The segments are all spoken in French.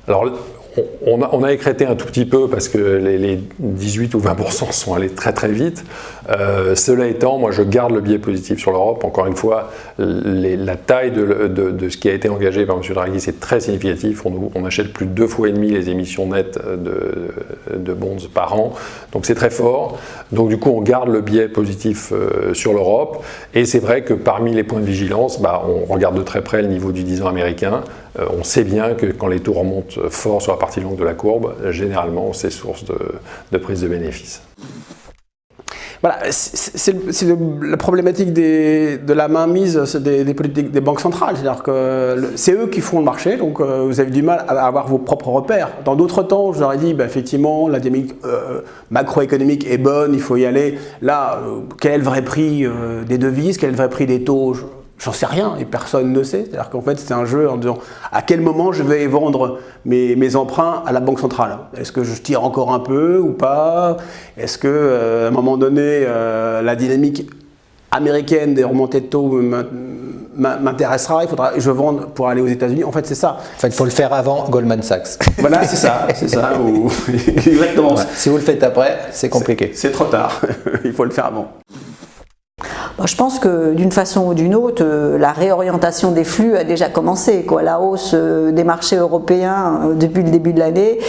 Alors, on a écrété un tout petit peu parce que les 18 ou 20% sont allés très très vite. Cela étant, moi je garde le biais positif sur l'Europe. Encore une fois, la taille de ce qui a été engagé par M. Draghi, c'est très significatif. On achète plus de 2,5 fois les émissions nettes de bonds par an. Donc c'est très fort. Donc du coup, on garde le biais positif sur l'Europe. Et c'est vrai que parmi les points de vigilance, on regarde de très près le niveau du 10 ans américain. On sait bien que quand les taux remontent fort sur la partie longue de la courbe, généralement, c'est source de prise de bénéfices. Voilà, c'est la problématique de la mainmise des politiques des banques centrales. C'est-à-dire que c'est eux qui font le marché, donc vous avez du mal à avoir vos propres repères. Dans d'autres temps, je leur ai dit, effectivement, la dynamique macroéconomique est bonne, il faut y aller. Là, quel est le vrai prix des devises, quel est le vrai prix des taux ? J'en sais rien et personne ne sait. C'est-à-dire qu'en fait, c'est un jeu en disant à quel moment je vais vendre mes emprunts à la Banque centrale. Est-ce que je tire encore un peu ou pas? Est-ce que à un moment donné, la dynamique américaine des remontées de taux m'intéressera? Il faudra que je vende pour aller aux États-Unis. En fait, c'est ça. En fait, il faut le faire avant Goldman Sachs. Voilà, c'est ça. Exactement. Ouais. Si vous le faites après, c'est compliqué. C'est trop tard. Il faut le faire avant. Je pense que d'une façon ou d'une autre, la réorientation des flux a déjà commencé. La hausse des marchés européens depuis le début de l'année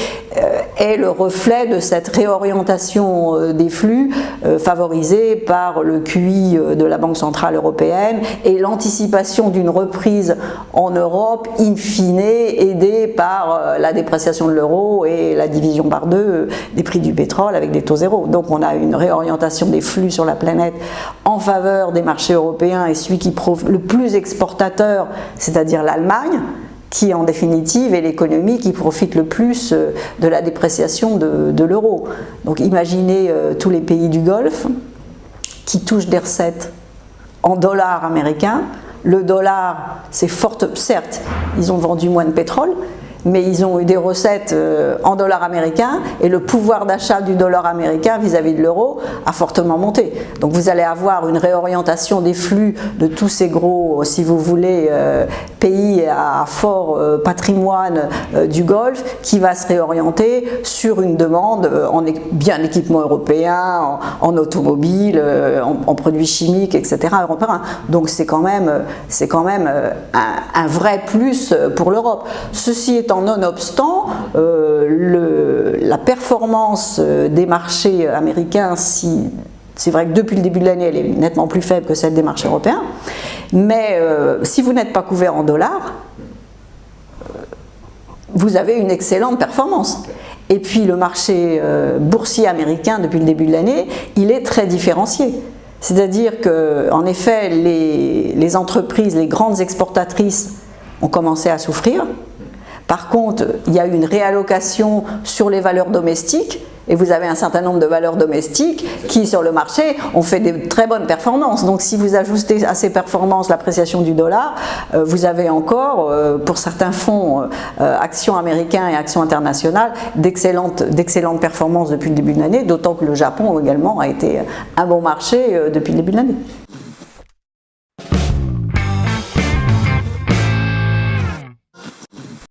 est le reflet de cette réorientation des flux favorisée par le QI de la Banque Centrale Européenne et l'anticipation d'une reprise en Europe, in fine, aidée par la dépréciation de l'euro et la division par deux des prix du pétrole avec des taux zéro. Donc on a une réorientation des flux sur la planète en faveur des marchés européens et celui qui est le plus exportateur, c'est-à-dire l'Allemagne, qui en définitive est l'économie qui profite le plus de la dépréciation de l'euro. Donc imaginez tous les pays du Golfe qui touchent des recettes en dollars américains. Le dollar, c'est fort, certes, ils ont vendu moins de pétrole, mais ils ont eu des recettes en dollars américains et le pouvoir d'achat du dollar américain vis-à-vis de l'euro a fortement monté. Donc vous allez avoir une réorientation des flux de tous ces gros, si vous voulez, pays à fort patrimoine du Golfe qui va se réorienter sur une demande en bien équipement européen, en automobile, en produits chimiques, etc. européens. Donc c'est quand même un vrai plus pour l'Europe. Ceci étant, nonobstant, la performance des marchés américains, c'est vrai que depuis le début de l'année, elle est nettement plus faible que celle des marchés européens, mais si vous n'êtes pas couvert en dollars, vous avez une excellente performance. Et puis le marché boursier américain, depuis le début de l'année, il est très différencié. C'est-à-dire qu'en effet, les entreprises, les grandes exportatrices ont commencé à souffrir. Par contre, il y a eu une réallocation sur les valeurs domestiques et vous avez un certain nombre de valeurs domestiques qui, sur le marché, ont fait des très bonnes performances. Donc si vous ajoutez à ces performances l'appréciation du dollar, vous avez encore, pour certains fonds, actions américains et actions internationales, d'excellentes performances depuis le début de l'année, d'autant que le Japon également a été un bon marché depuis le début de l'année.